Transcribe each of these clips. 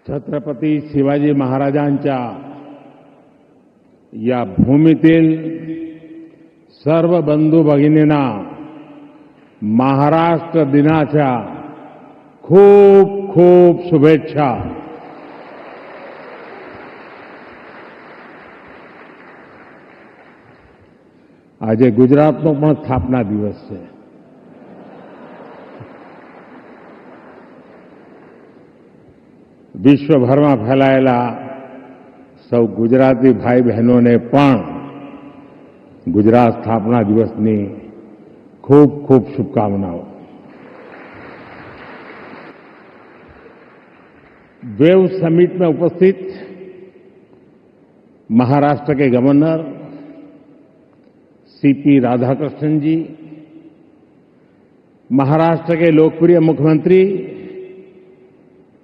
छत्रपती शिवाजी महाराजांच्या या भूमीतील सर्व बंधू भगिनींना महाराष्ट्र दिनाच्या खूप खूप शुभेच्छा. આજે ગુજરાતનો પણ સ્થાપના દિવસ છે. વિશ્વભરમાં ફેલાયેલા સૌ ગુજરાતી ભાઈ બહેનોને પણ ગુજરાત સ્થાપના દિવસની खूब खूब शुभकामनाओं. वेव समिट में उपस्थित महाराष्ट्र के गवर्नर सीपी राधाकृष्णन जी, महाराष्ट्र के लोकप्रिय मुख्यमंत्री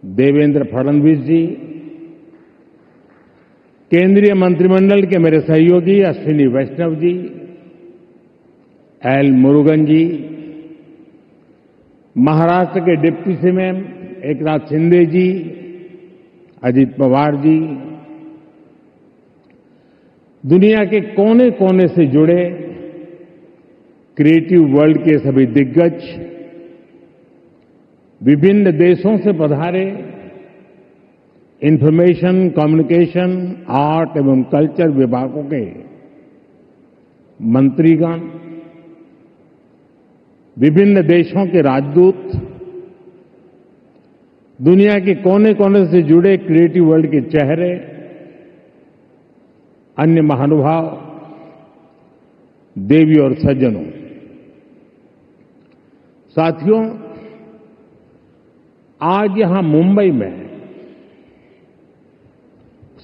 देवेंद्र फडणवीस जी, केंद्रीय मंत्रिमंडल के मेरे सहयोगी अश्विनी वैष्णव जी, एल मुरुगन जी, महाराष्ट्र के डिप्टी सीएम एकनाथ शिंदे जी, अजित पवार जी, दुनिया के कोने कोने से जुड़े क्रिएटिव वर्ल्ड के सभी दिग्गज, विभिन्न देशों से पधारे इंफॉर्मेशन, कम्युनिकेशन, आर्ट एवं कल्चर विभागों के मंत्रीगण, विभिन्न देशों के राजदूत, दुनिया के कोने कोने से जुड़े क्रिएटिव वर्ल्ड के चेहरे, अन्य महानुभाव, देवी और सज्जनों, साथियों, आज यहां मुंबई में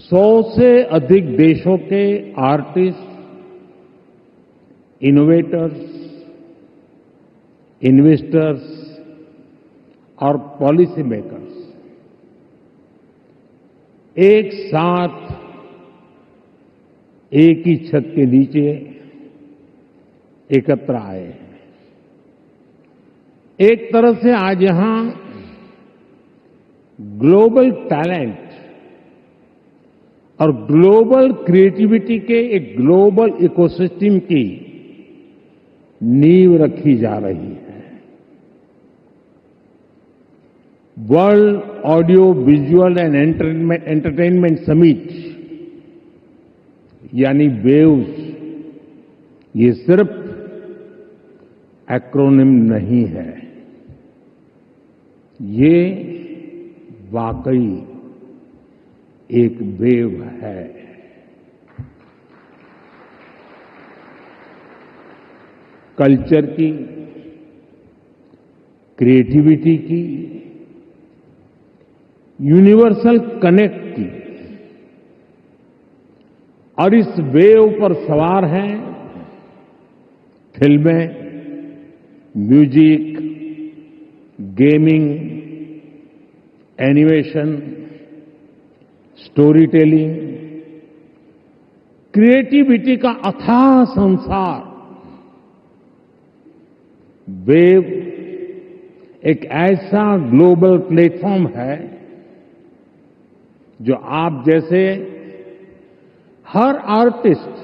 100 से अधिक देशों के आर्टिस्ट, इनोवेटर्स, इन्वेस्टर्स और पॉलिसी मेकर्स एक साथ एक ही छत के नीचे एकत्र आए हैं. एक तरह से आज यहां ग्लोबल टैलेंट और ग्लोबल क्रिएटिविटी के एक ग्लोबल इकोसिस्टम की नींव रखी जा रही है. World audio visual and entertainment summit यानी वेव्स, ये सिर्फ एक्रोनिम नहीं है, ये वाकई एक वेव है. कल्चर की, क्रिएटिविटी की, यूनिवर्सल कनेक्ट की, और इस वेव पर सवार हैं फिल्में, music, gaming, animation, story telling, creativity का अथाह संसार. वेव एक ऐसा ग्लोबल प्लेटफॉर्म है जो आप जैसे हर आर्टिस्ट,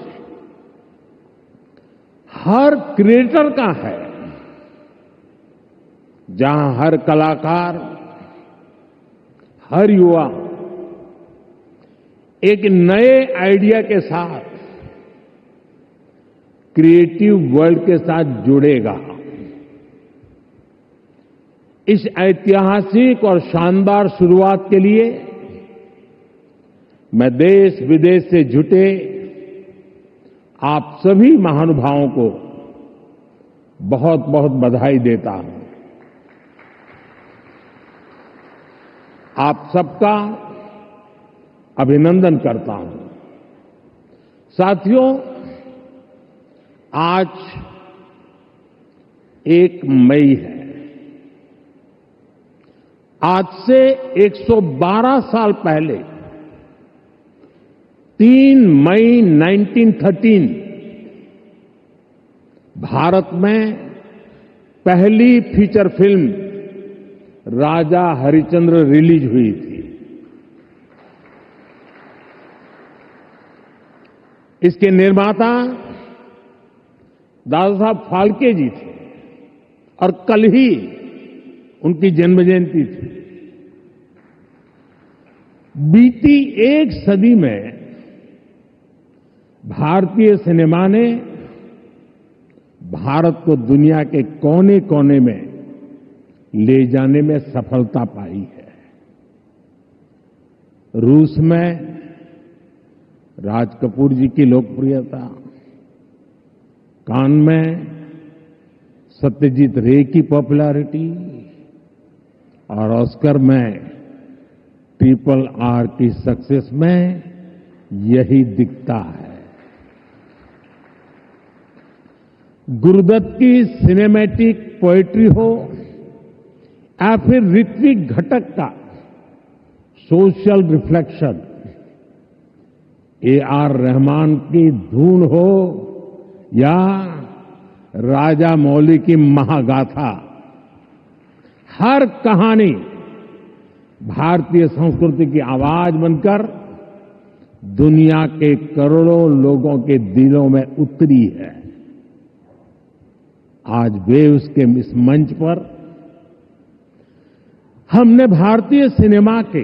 हर क्रिएटर का है, जहां हर कलाकार, हर युवा एक नए आइडिया के साथ क्रिएटिव वर्ल्ड के साथ जुड़ेगा. इस ऐतिहासिक और शानदार शुरुआत के लिए मैं देश विदेश से जुटे आप सभी महानुभावों को बहुत बहुत बधाई देता हूं. आप सबका अभिनंदन करता हूं. साथियों, आज 1 मई है. आज से 112 साल पहले 3 मई 1913 भारत में पहली फीचर फिल्म राजा हरिश्चंद्र रिलीज हुई थी. इसके निर्माता दादा साहब फाल्के जी थे और कल ही उनकी जन्म जयंती थी। बीती एक सदी में भारतीय सिनेमा ने भारत को दुनिया के कोने कोने में ले जाने में सफलता पाई है। रूस में राज कपूर जी की लोकप्रियता, कान में सत्यजीत रे की पॉपुलैरिटी और ऑस्कर में RRR की सक्सेस में यही दिखता है। गुरुदत्त की सिनेमैटिक पोएट्री हो या फिर ऋत्विक घटक का सोशल रिफ्लेक्शन, AR रहमान की धून हो या राजा मौली की महागाथा, हर कहानी भारतीय संस्कृति की आवाज बनकर दुनिया के करोड़ों लोगों के दिलों में उतरी है। आज वेव्स के इस मंच पर हमने भारतीय सिनेमा के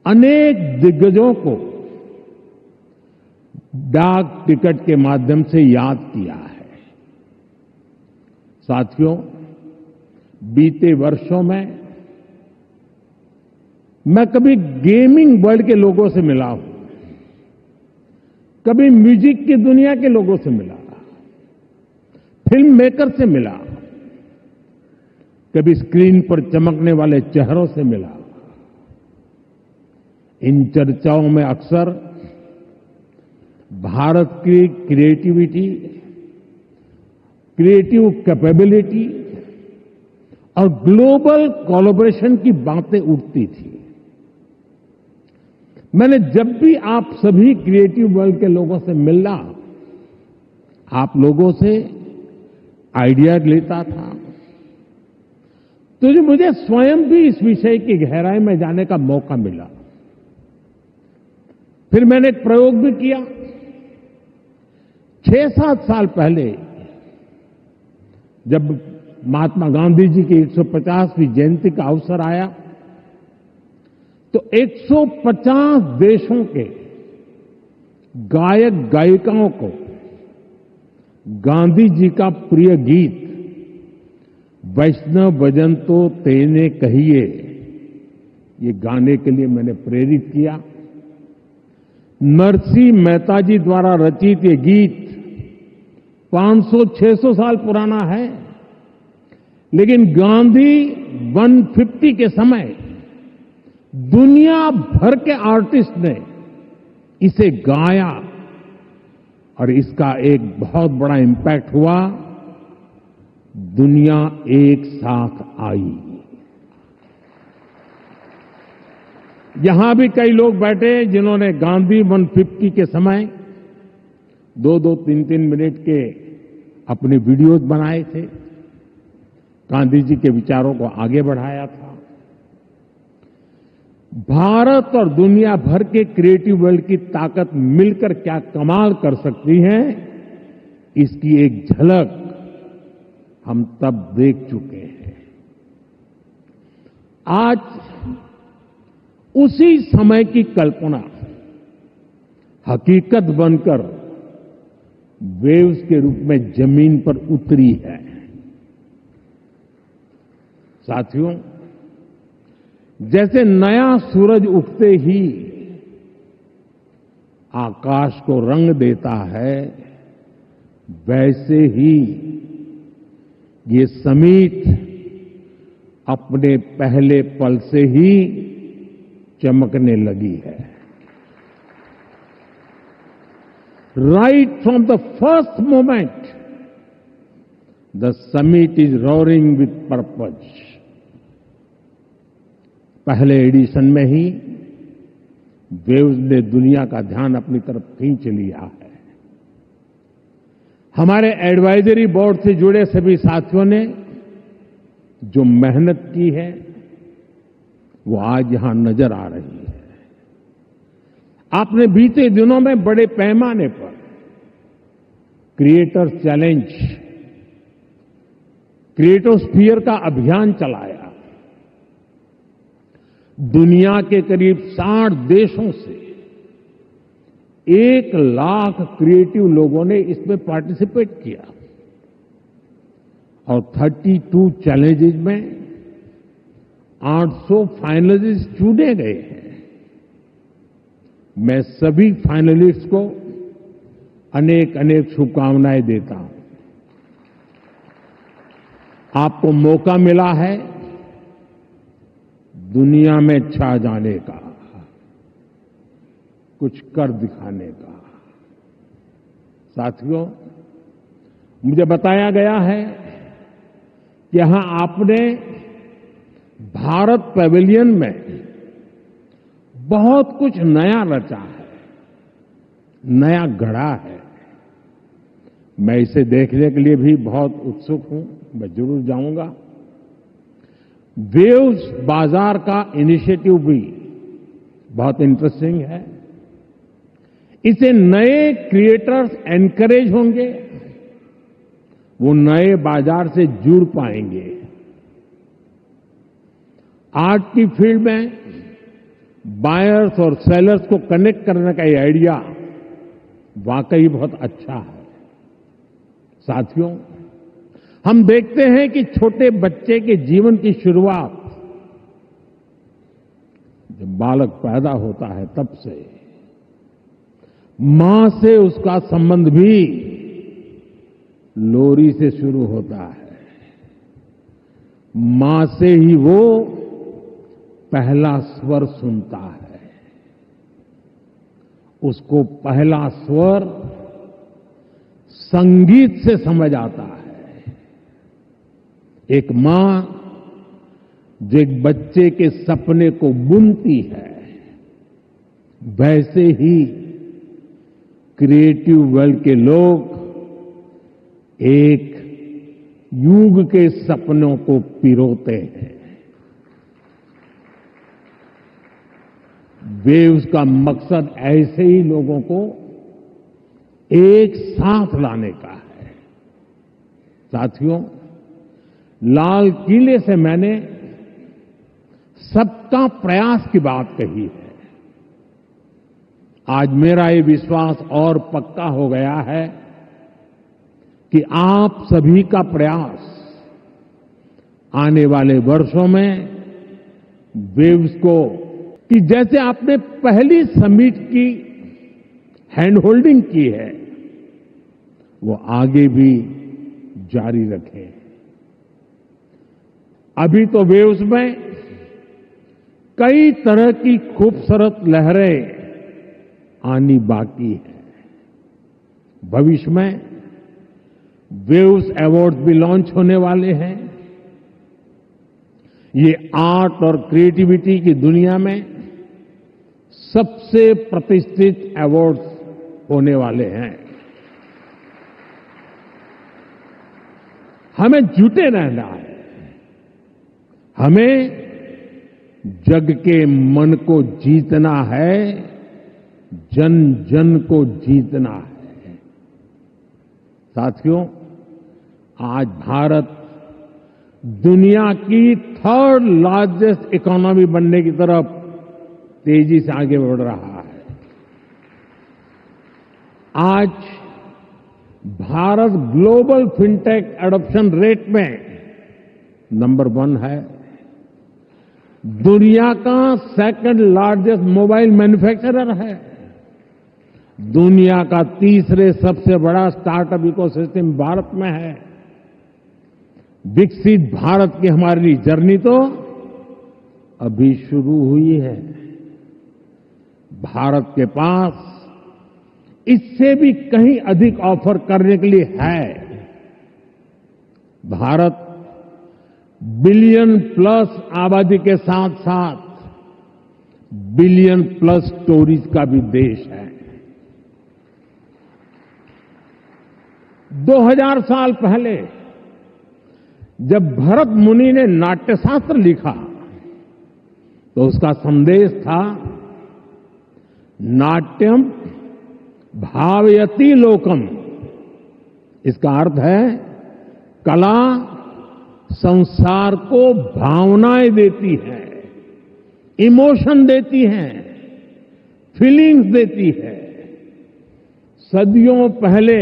अनेक दिग्गजों को डाक टिकट के माध्यम से याद किया है। साथियों, बीते वर्षों में मैं कभी गेमिंग वर्ल्ड के लोगों से मिला हूं, कभी म्यूजिक की दुनिया के लोगों से मिला, फिल्म मेकर से मिला, कभी स्क्रीन पर चमकने वाले चेहरों से मिला। इन चर्चाओं में अक्सर भारत की क्रिएटिविटी, क्रिएटिव कैपेबिलिटी और ग्लोबल कोलैबोरेशन की बातें उठती थी। मैंने जब भी आप सभी क्रिएटिव वर्ल्ड के लोगों से मिला, आप लोगों से आइडिया लेता था, तो मुझे स्वयं भी इस विषय की गहराई में जाने का मौका मिला। फिर मैंने एक प्रयोग भी किया। 6-7 साल पहले जब महात्मा गांधी जी की 150वीं जयंती का अवसर आया, तो 150 देशों के गायक गायिकाओं को गांधी जी का प्रिय गीत वैष्णव भजन तो तेने कहिए, ये गाने के लिए मैंने प्रेरित किया। नरसिंह मेहता जी द्वारा रचित ये गीत 500-600 साल पुराना है, लेकिन गांधी 150 के समय दुनिया भर के आर्टिस्ट ने इसे गाया और इसका एक बहुत बड़ा इम्पैक्ट हुआ। दुनिया एक साथ आई। यहां भी कई लोग बैठे जिन्होंने गांधी 150 के समय 2-2, 3-3 मिनट के अपने वीडियोज बनाए थे, गांधी जी के विचारों को आगे बढ़ाया था। भारत और दुनिया भर के क्रिएटिव वर्ल्ड की ताकत मिलकर क्या कमाल कर सकती है, इसकी एक झलक हम तब देख चुके हैं। आज उसी समय की कल्पना हकीकत बनकर वेव्स के रूप में जमीन पर उतरी है। साथियों, जैसे नया सूरज उगते ही आकाश को रंग देता है, वैसे ही ये समिट अपने पहले पल से ही चमकने लगी है। Right from the first moment the summit is roaring with purpose. पहले एडिशन में ही वेव्स ने दुनिया का ध्यान अपनी तरफ खींच लिया है। हमारे एडवाइजरी बोर्ड से जुड़े सभी साथियों ने जो मेहनत की है वो आज यहां नजर आ रही है। आपने बीते दिनों में बड़े पैमाने पर क्रिएटर चैलेंज, क्रिएटोस्फीयर का अभियान चलाया। दुनिया के करीब 60 देशों से 1 लाख क्रिएटिव लोगों ने इसमें पार्टिसिपेट किया और 32 चैलेंजेस में 800 फाइनलिस्ट चुने गए हैं। मैं सभी फाइनलिस्ट को अनेक अनेक शुभकामनाएं देता हूं। आपको मौका मिला है दुनिया में छा जाने का, कुछ कर दिखाने का। साथियों, मुझे बताया गया है कि यहां आपने भारत पैवेलियन में बहुत कुछ नया रचा है, नया गढ़ा है। मैं इसे देखने के लिए भी बहुत उत्सुक हूं, मैं जरूर जाऊंगा। वेव्स बाजार का इनिशिएटिव भी बहुत इंटरेस्टिंग है। इसे नए क्रिएटर्स एनकरेज होंगे, वो नए बाजार से जुड़ पाएंगे। आर्ट की फील्ड में बायर्स और सेलर्स को कनेक्ट करने का ये आइडिया वाकई बहुत अच्छा है। साथियों, हम देखते हैं कि छोटे बच्चे के जीवन की शुरुआत जब बालक पैदा होता है तब से मां से उसका संबंध भी लोरी से शुरू होता है। मां से ही वो पहला स्वर सुनता है। उसको पहला स्वर संगीत से समझ आता है। एक मां जो एक बच्चे के सपने को बुनती है, वैसे ही क्रिएटिव वर्ल्ड के लोग एक युग के सपनों को पिरोते हैं। वेव्स का मकसद ऐसे ही लोगों को एक साथ लाने का है। साथियों, लाल किले से मैंने सबका प्रयास की बात कही है। आज मेरा ये विश्वास और पक्का हो गया है कि आप सभी का प्रयास आने वाले वर्षों में वेव्स को, कि जैसे आपने पहली समिट की हैंड होल्डिंग की है, वो आगे भी जारी रखें। अभी तो वेव्स में कई तरह की खूबसूरत लहरें आनी बाकी है। भविष्य में वेव्स अवार्ड भी लॉन्च होने वाले हैं। ये आर्ट और क्रिएटिविटी की दुनिया में सबसे प्रतिष्ठित अवार्ड्स होने वाले हैं। हमें जुटे रहना है। हमें जग के मन को जीतना है, जन जन को जीतना है। साथियों, आज भारत दुनिया की 3rd लार्जेस्ट इकोनॉमी बनने की तरफ तेजी से आगे बढ़ रहा है। आज Bharat global fintech adoption rate में नंबर 1 है। दुनिया का 2nd लार्जेस्ट मोबाइल मैन्युफैक्चरर है। दुनिया का 3रे सबसे बड़ा स्टार्टअप इकोसिस्टम भारत में है। विकसित भारत की हमारी जर्नी तो अभी शुरू हुई है। भारत के पास इससे भी कहीं अधिक ऑफर करने के लिए है। भारत बिलियन प्लस आबादी के साथ साथ बिलियन प्लस स्टोरीज का भी देश है। 2000 साल पहले जब भरत मुनि ने नाट्यशास्त्र लिखा तो उसका संदेश था नाट्यम भावयति लोकम। इसका अर्थ है कला संसार को भावनाएं देती है, इमोशन देती है, फीलिंग्स देती है। सदियों पहले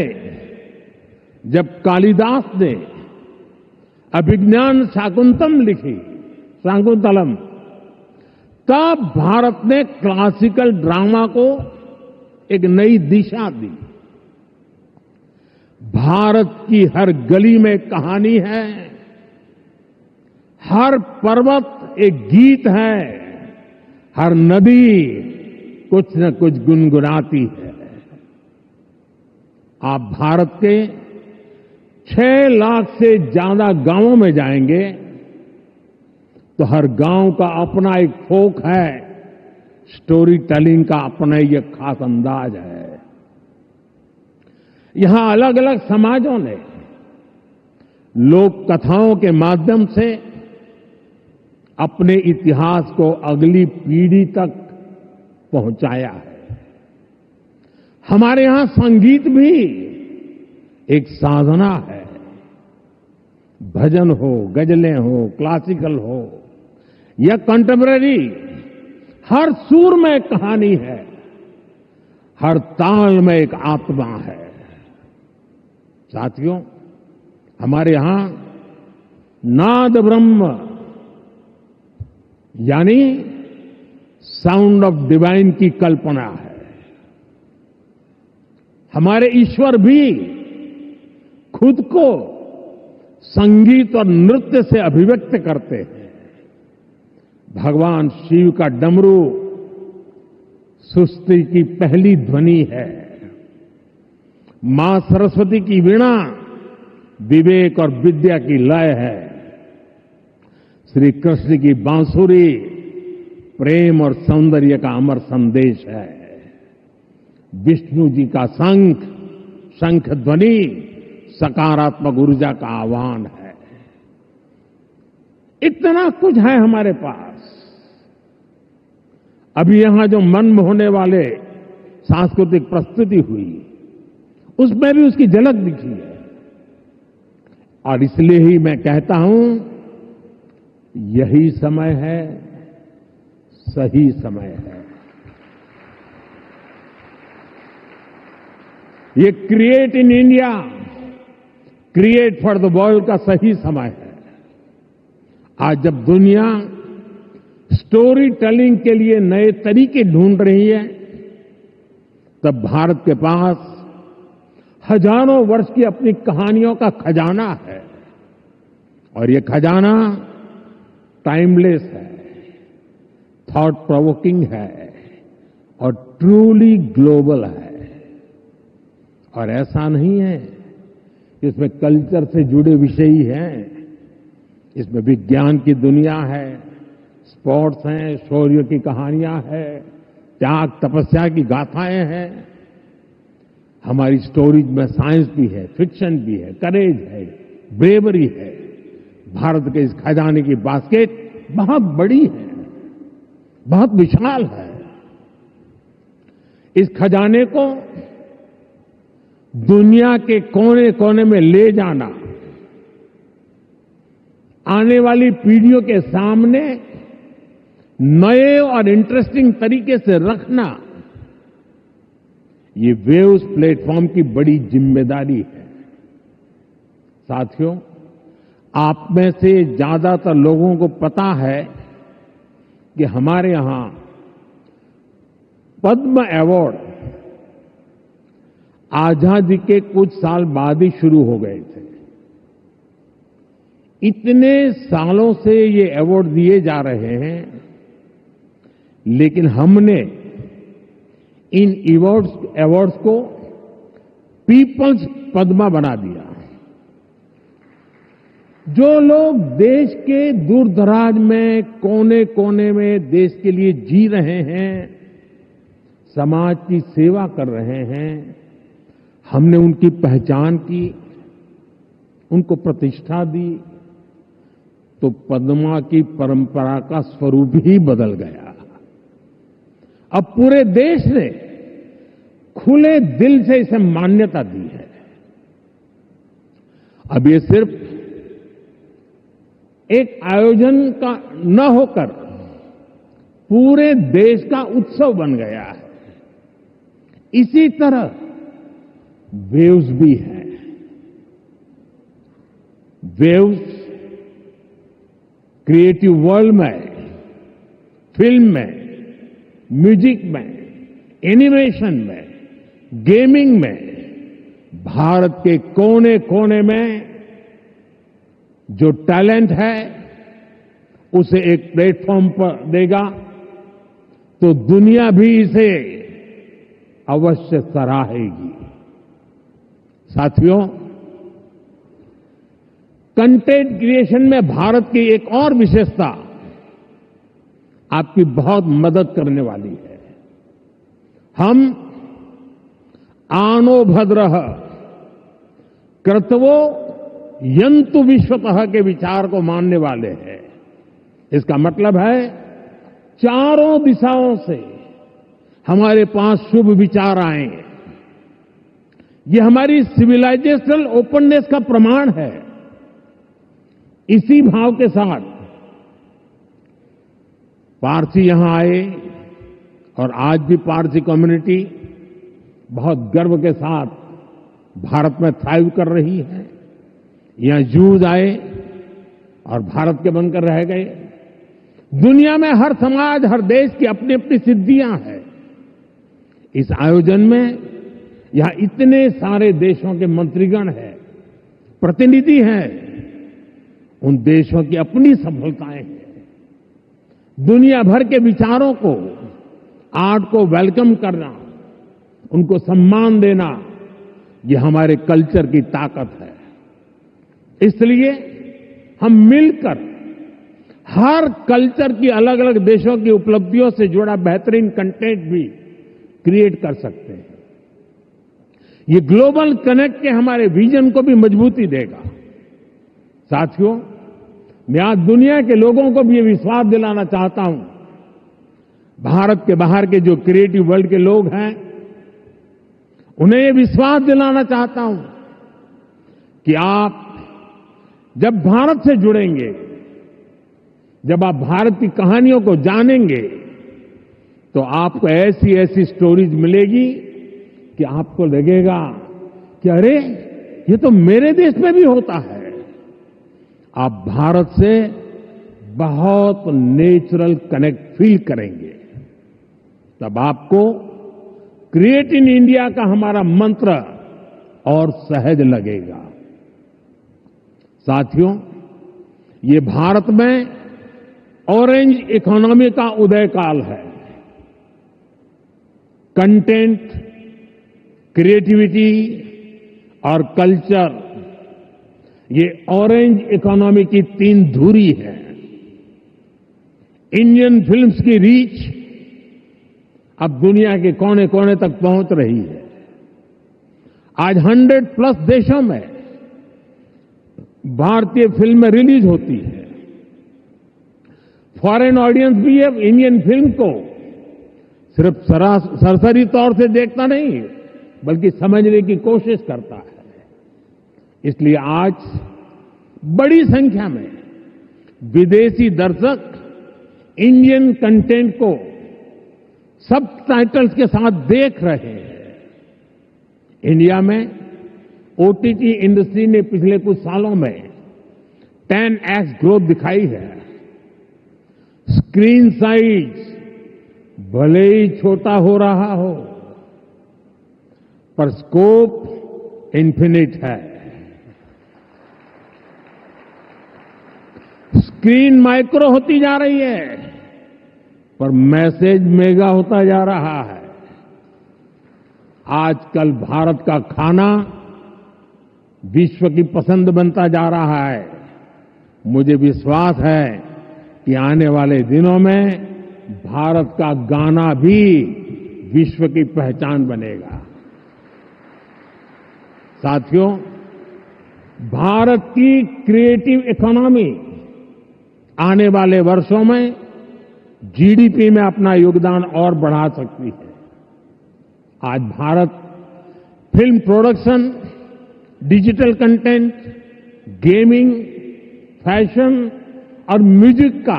जब कालिदास ने अभिज्ञान शाकुंतलम लिखी, शाकुंतलम, तब भारत ने क्लासिकल ड्रामा को एक नई दिशा दी। भारत की हर गली में कहानी है, हर पर्वत एक गीत है, हर नदी कुछ न कुछ गुनगुनाती है। आप भारत के 6 लाख से ज्यादा गांवों में जाएंगे तो हर गांव का अपना एक फोक है, स्टोरी टेलिंग का अपना ही एक खास अंदाज है। यहां अलग अलग समाजों ने लोक कथाओं के माध्यम से अपने इतिहास को अगली पीढ़ी तक पहुंचाया है। हमारे यहां संगीत भी एक साधना है। भजन हो, गजलें हो, क्लासिकल हो या कंटेम्पररी, हर सुर में एक कहानी है, हर ताल में एक आत्मा है। साथियों, हमारे यहां नाद ब्रह्म यानी साउंड ऑफ डिवाइन की कल्पना है। हमारे ईश्वर भी खुद को संगीत और नृत्य से अभिव्यक्त करते हैं। भगवान शिव का डमरू सृष्टि की पहली ध्वनि है। मां सरस्वती की वीणा विवेक और विद्या की लय है। श्री कृष्ण की बांसुरी प्रेम और सौंदर्य का अमर संदेश है। विष्णु जी का शंख ध्वनि सकारात्मक ऊर्जा का आह्वान है। इतना कुछ है हमारे पास। अभी यहां जो मन मोहने वाले सांस्कृतिक प्रस्तुति हुई, उसमें भी उसकी झलक दिखी है। और इसलिए ही मैं कहता हूं, यही समय है, सही समय है। ये create in India, create for the world का सही समय है। आज जब दुनिया स्टोरी टेलिंग के लिए नए तरीके ढूंढ रही है, तब भारत के पास हजारों वर्ष की अपनी कहानियों का खजाना है। और ये खजाना टाइमलेस है, थॉट प्रोवोकिंग है और ट्रूली ग्लोबल है। और ऐसा नहीं है कि इसमें कल्चर से जुड़े विषय ही हैं। इसमें विज्ञान की दुनिया है, स्पोर्ट्स हैं, शौर्य की कहानियां हैं, त्याग तपस्या की गाथाएं हैं। हमारी स्टोरीज में साइंस भी है, फिक्शन भी है, करेज है, ब्रेवरी है। भारत के इस खजाने की बास्केट बहुत बड़ी है, बहुत विशाल है। इस खजाने को दुनिया के कोने कोने में ले जाना, आने वाली पीढ़ियों के सामने नए और इंटरेस्टिंग तरीके से रखना, ये वेव्स प्लेटफॉर्म की बड़ी जिम्मेदारी है। साथियों, आप में से ज्यादातर लोगों को पता है कि हमारे यहां पद्म अवार्ड आजादी के कुछ साल बाद ही शुरू हो गए थे। इतने सालों से ये अवार्ड दिए जा रहे हैं, लेकिन हमने इन अवार्ड्स को पीपल्स पद्मा बना दिया। जो लोग देश के दूर दराज में, कोने कोने में देश के लिए जी रहे हैं, समाज की सेवा कर रहे हैं, हमने उनकी पहचान की, उनको प्रतिष्ठा दी, तो पद्मा की परंपरा का स्वरूप ही बदल गया। अब पूरे देश ने खुले दिल से इसे मान्यता दी है। अब ये सिर्फ एक आयोजन का न होकर पूरे देश का उत्सव बन गया है। इसी तरह वेव्स भी है। वेव्स क्रिएटिव वर्ल्ड में, फिल्म में, म्यूजिक में, एनिमेशन में, गेमिंग में भारत के कोने कोने में जो टैलेंट है उसे एक प्लेटफॉर्म पर देगा तो दुनिया भी इसे अवश्य सराहेगी। साथियों, कंटेंट क्रिएशन में भारत की एक और विशेषता आपकी बहुत मदद करने वाली है। हम आनो भद्रः कर्तवो यंतु विश्वतः के विचार को मानने वाले हैं। इसका मतलब है चारों दिशाओं से हमारे पास शुभ विचार आए। ये हमारी सिविलाइजेशनल ओपननेस का प्रमाण है। इसी भाव के साथ पारसी यहां आए और आज भी पारसी कम्युनिटी बहुत गर्व के साथ भारत में थ्राइव कर रही है। यहां जूज आए और भारत के बनकर रह गए। दुनिया में हर समाज, हर देश की अपनी अपनी सिद्धियां हैं। इस आयोजन में यहां इतने सारे देशों के मंत्रीगण हैं, प्रतिनिधि हैं। उन देशों की अपनी सफलताएं हैं। दुनिया भर के विचारों को, आर्ट को वेलकम करना, उनको सम्मान देना, ये हमारे कल्चर की ताकत है। इसलिए हम मिलकर हर कल्चर की अलग अलग देशों की उपलब्धियों से जुड़ा बेहतरीन कंटेंट भी क्रिएट कर सकते हैं। ये ग्लोबल कनेक्ट के हमारे विजन को भी मजबूती देगा। साथियों, मैं आज दुनिया के लोगों को भी ये विश्वास दिलाना चाहता हूं, भारत के बाहर के जो क्रिएटिव वर्ल्ड के लोग हैं, उन्हें ये विश्वास दिलाना चाहता हूं कि आप जब भारत से जुड़ेंगे, जब आप भारत की कहानियों को जानेंगे, तो आपको ऐसी ऐसी स्टोरीज मिलेगी कि आपको लगेगा कि अरे, ये तो मेरे देश में भी होता है। आप भारत से बहुत नेचुरल कनेक्ट फील करेंगे। तब आपको क्रिएट इन इंडिया का हमारा मंत्र और सहज लगेगा। साथियों, ये भारत में ऑरेंज इकोनॉमी का उदय काल है। कंटेंट, क्रिएटिविटी और कल्चर, ये ऑरेंज इकोनॉमी की तीन धुरी है। इंडियन फिल्म्स की रीच अब दुनिया के कोने कोने तक पहुंच रही है। आज 100+ देशों में भारतीय फिल्में रिलीज होती है। फॉरेन ऑडियंस भी अब इंडियन फिल्म को सिर्फ सरसरी तौर से देखता नहीं, बल्कि समझने की कोशिश करता है। इसलिए आज बड़ी संख्या में विदेशी दर्शक इंडियन कंटेंट को सबटाइटल्स के साथ देख रहे हैं। इंडिया में ओटीटी इंडस्ट्री ने पिछले कुछ सालों में 10x ग्रोथ दिखाई है। स्क्रीन साइज भले ही छोटा हो रहा हो, पर स्कोप इन्फिनिट है। स्क्रीन माइक्रो होती जा रही है, पर मैसेज मेगा होता जा रहा है। आजकल भारत का खाना विश्व की पसंद बनता जा रहा है। मुझे विश्वास है कि आने वाले दिनों में भारत का गाना भी विश्व की पहचान बनेगा। साथियों, भारत की क्रिएटिव इकोनॉमी आने वाले वर्षों में जीडीपी में अपना योगदान और बढ़ा सकती है। आज Bharat film production, digital content, gaming, fashion और म्यूजिक का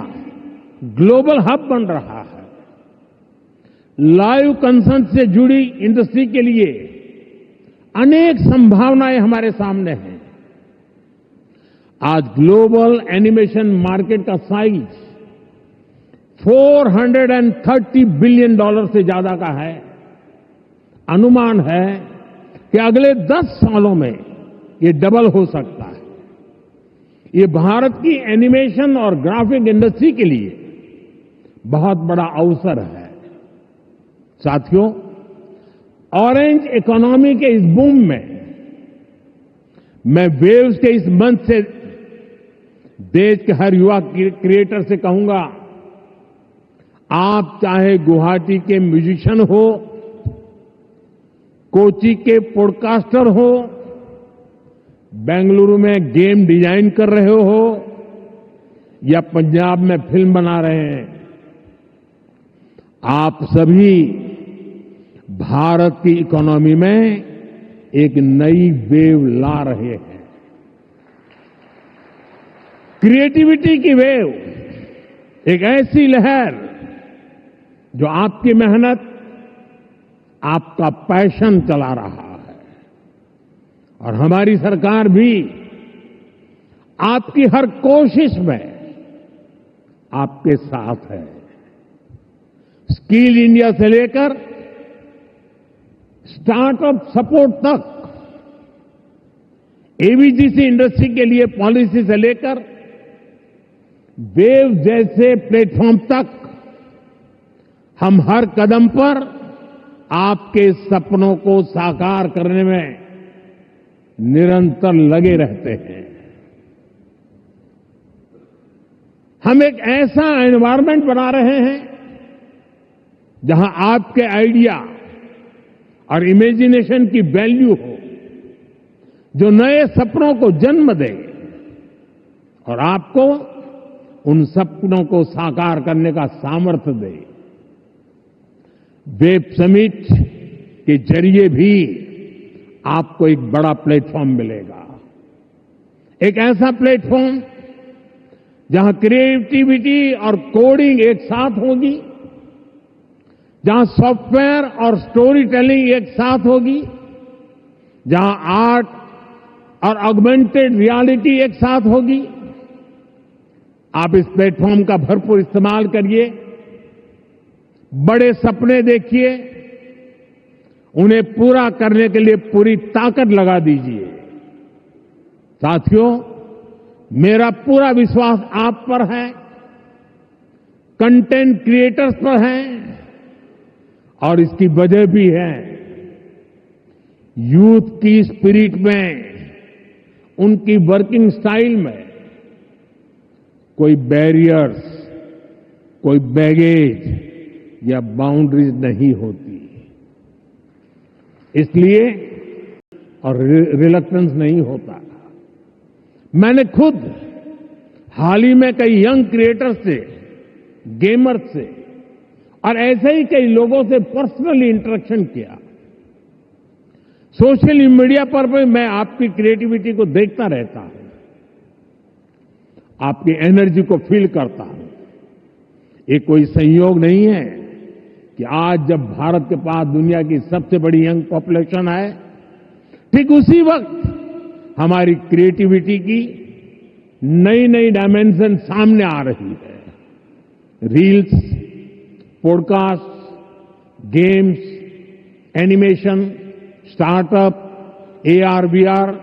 ग्लोबल हब बन रहा है। लाइव कंसर्ट से जुड़ी इंडस्ट्री के लिए अनेक संभावनाएं हमारे सामने हैं। आज ग्लोबल एनिमेशन मार्केट का साइज $430 बिलियन से ज्यादा का है। अनुमान है कि अगले 10 सालों में ये डबल हो सकता है। ये भारत की एनिमेशन और ग्राफिक इंडस्ट्री के लिए बहुत बड़ा अवसर है। साथियों, ऑरेंज इकोनॉमी के इस बूम में मैं वेव्स के इस मंच से देश के हर युवा क्रिएटर से कहूंगा, आप चाहे गुवाहाटी के म्यूजिशियन हो, कोची के पॉडकास्टर हो, बेंगलुरु में गेम डिजाइन कर रहे हो या पंजाब में फिल्म बना रहे हैं, आप सभी भारत की इकोनॉमी में एक नई वेव ला रहे हैं। क्रिएटिविटी की वेव, एक ऐसी लहर जो आपकी मेहनत, आपका पैशन चला रहा है। और हमारी सरकार भी आपकी हर कोशिश में आपके साथ है। स्किल इंडिया से लेकर स्टार्टअप सपोर्ट तक, एवीजीसी इंडस्ट्री के लिए पॉलिसी से लेकर वेव जैसे प्लेटफॉर्म तक, हम हर कदम पर आपके सपनों को साकार करने में निरंतर लगे रहते हैं। हम एक ऐसा एनवायरनमेंट बना रहे हैं जहां आपके आइडिया और इमेजिनेशन की वैल्यू हो, जो नए सपनों को जन्म दे और आपको उन सपनों को साकार करने का सामर्थ्य दे। वेब समिट के जरिए भी आपको एक बड़ा प्लेटफॉर्म मिलेगा। एक ऐसा प्लेटफॉर्म जहां क्रिएटिविटी और कोडिंग एक साथ होगी, जहां सॉफ्टवेयर और स्टोरी टेलिंग एक साथ होगी, जहां आर्ट और ऑगमेंटेड रियलिटी एक साथ होगी। आप इस प्लेटफॉर्म का भरपूर इस्तेमाल करिए, बड़े सपने देखिए, उन्हें पूरा करने के लिए पूरी ताकत लगा दीजिए। साथियों, मेरा पूरा विश्वास आप पर है, कंटेंट क्रिएटर्स पर है, और इसकी वजह भी है यूथ की स्पिरिट में, उनकी वर्किंग स्टाइल में कोई बैरियर्स, कोई बैगेज या बाउंड्रीज नहीं होती। इसलिए और रिलक्टेंस नहीं होता। मैंने खुद हाल ही में कई यंग क्रिएटर्स से, गेमर्स से और ऐसे ही कई लोगों से पर्सनली इंटरेक्शन किया। सोशल मीडिया पर भी मैं आपकी क्रिएटिविटी को देखता रहता हूं, आपकी एनर्जी को फील करता हूं। ये कोई संयोग नहीं है कि आज जब भारत के पास दुनिया की सबसे बड़ी यंग पॉपुलेशन है, ठीक उसी वक्त हमारी क्रिएटिविटी की नई नई डायमेंशन सामने आ रही है। Reels, podcast, games, animation, startup, AR, VR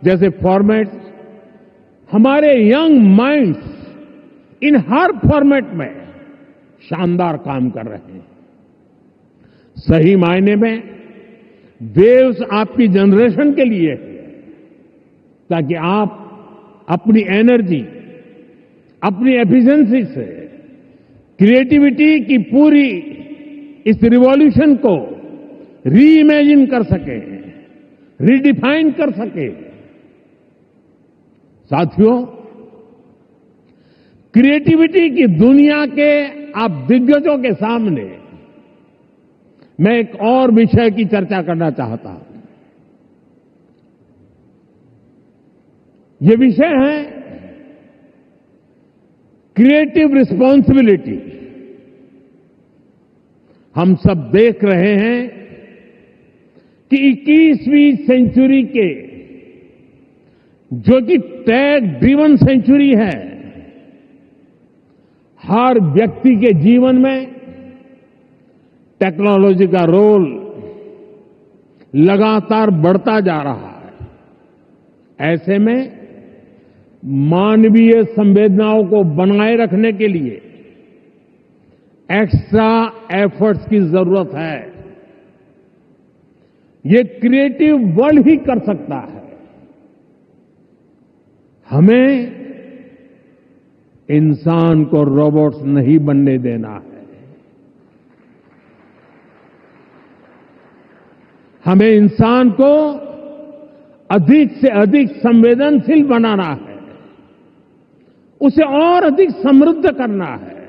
जैसे फॉर्मेट्स हमारे यंग माइंड्स इन हर फॉर्मेट में शानदार काम कर रहे हैं। सही मायने में वेव्स आपकी जनरेशन के लिए है, ताकि आप अपनी एनर्जी, अपनी एफिशिएंसी से क्रिएटिविटी की पूरी इस रिवॉल्यूशन को री इमेजिन कर सके, रीडिफाइन कर सके। साथियों, क्रिएटिविटी की दुनिया के आप दिग्गजों के सामने मैं एक और विषय की चर्चा करना चाहता हूं। ये विषय है क्रिएटिव रिस्पॉन्सिबिलिटी। हम सब देख रहे हैं कि 21वीं सेंचुरी के जो कि टेक ड्रिवन सेंचुरी है, हर व्यक्ति के जीवन में टेक्नोलॉजी का रोल लगातार बढ़ता जा रहा है। ऐसे में मानवीय संवेदनाओं को बनाए रखने के लिए एक्स्ट्रा एफर्ट्स की जरूरत है। ये क्रिएटिव वर्ल्ड ही कर सकता है। हमें इंसान को रोबोट्स नहीं बनने देना है। हमें इंसान को अधिक से अधिक संवेदनशील बनाना है, उसे और अधिक समृद्ध करना है।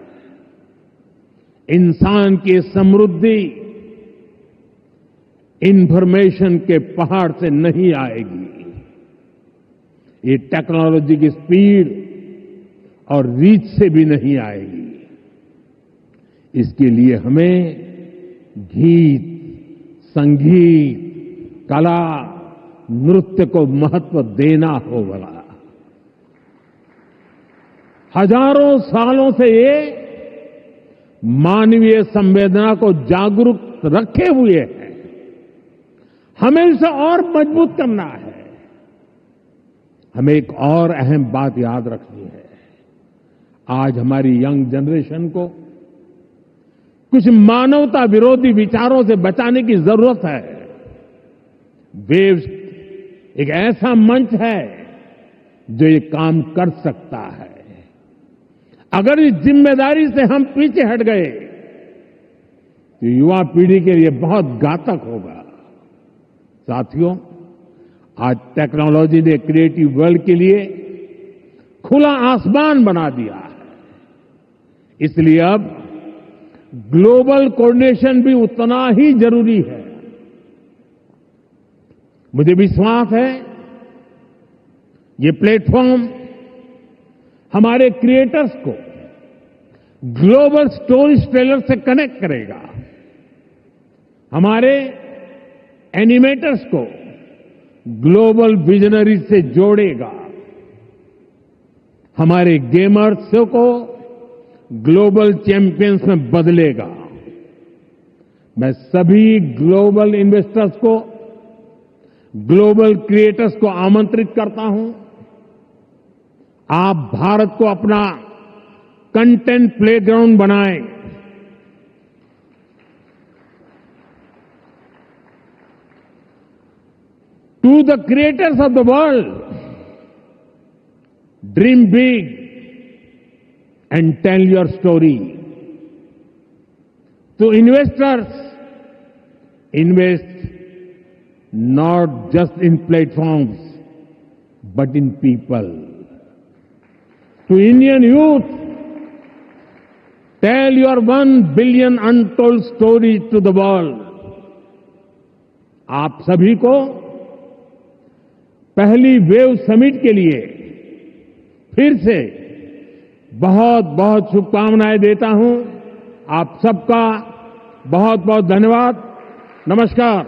इंसान की समृद्धि इंफॉर्मेशन के पहाड़ से नहीं आएगी। ये टेक्नोलॉजी की स्पीड और रीच से भी नहीं आएगी। इसके लिए हमें गीत, संगीत, कला, नृत्य को महत्व देना होगा। हजारों सालों से ये मानवीय संवेदना को जागरूक रखे हुए है। हमें इसे और मजबूत करना है। हमें एक और अहम बात याद रखनी है। आज हमारी यंग जनरेशन को कुछ मानवता विरोधी विचारों से बचाने की जरूरत है। वेव्स एक ऐसा मंच है जो ये काम कर सकता है। अगर इस जिम्मेदारी से हम पीछे हट गए तो युवा पीढ़ी के लिए बहुत घातक होगा। साथियों, आज टेक्नोलॉजी ने क्रिएटिव वर्ल्ड के लिए खुला आसमान बना दिया है। इसलिए अब ग्लोबल कोऑर्डिनेशन भी उतना ही जरूरी है। मुझे विश्वास है ये प्लेटफॉर्म हमारे क्रिएटर्स को ग्लोबल स्टोरी टेलर से कनेक्ट करेगा, हमारे एनिमेटर्स को ग्लोबल विजनरी से जोड़ेगा, हमारे गेमर्स को ग्लोबल चैंपियंस में बदलेगा। मैं सभी ग्लोबल इन्वेस्टर्स को, ग्लोबल क्रिएटर्स को आमंत्रित करता हूं। आप भारत को अपना कंटेंट प्लेग्राउंड बनाएं। To the creators of the world, dream big and tell your story. To investors, invest not just in platforms, but in people. To Indian youth, tell your 1 billion untold stories to the world. आप सभी को पहली wave summit के लिए फिर से बहुत बहुत शुभकामनाएं देता हूं। आप सबका बहुत बहुत धन्यवाद। नमस्कार।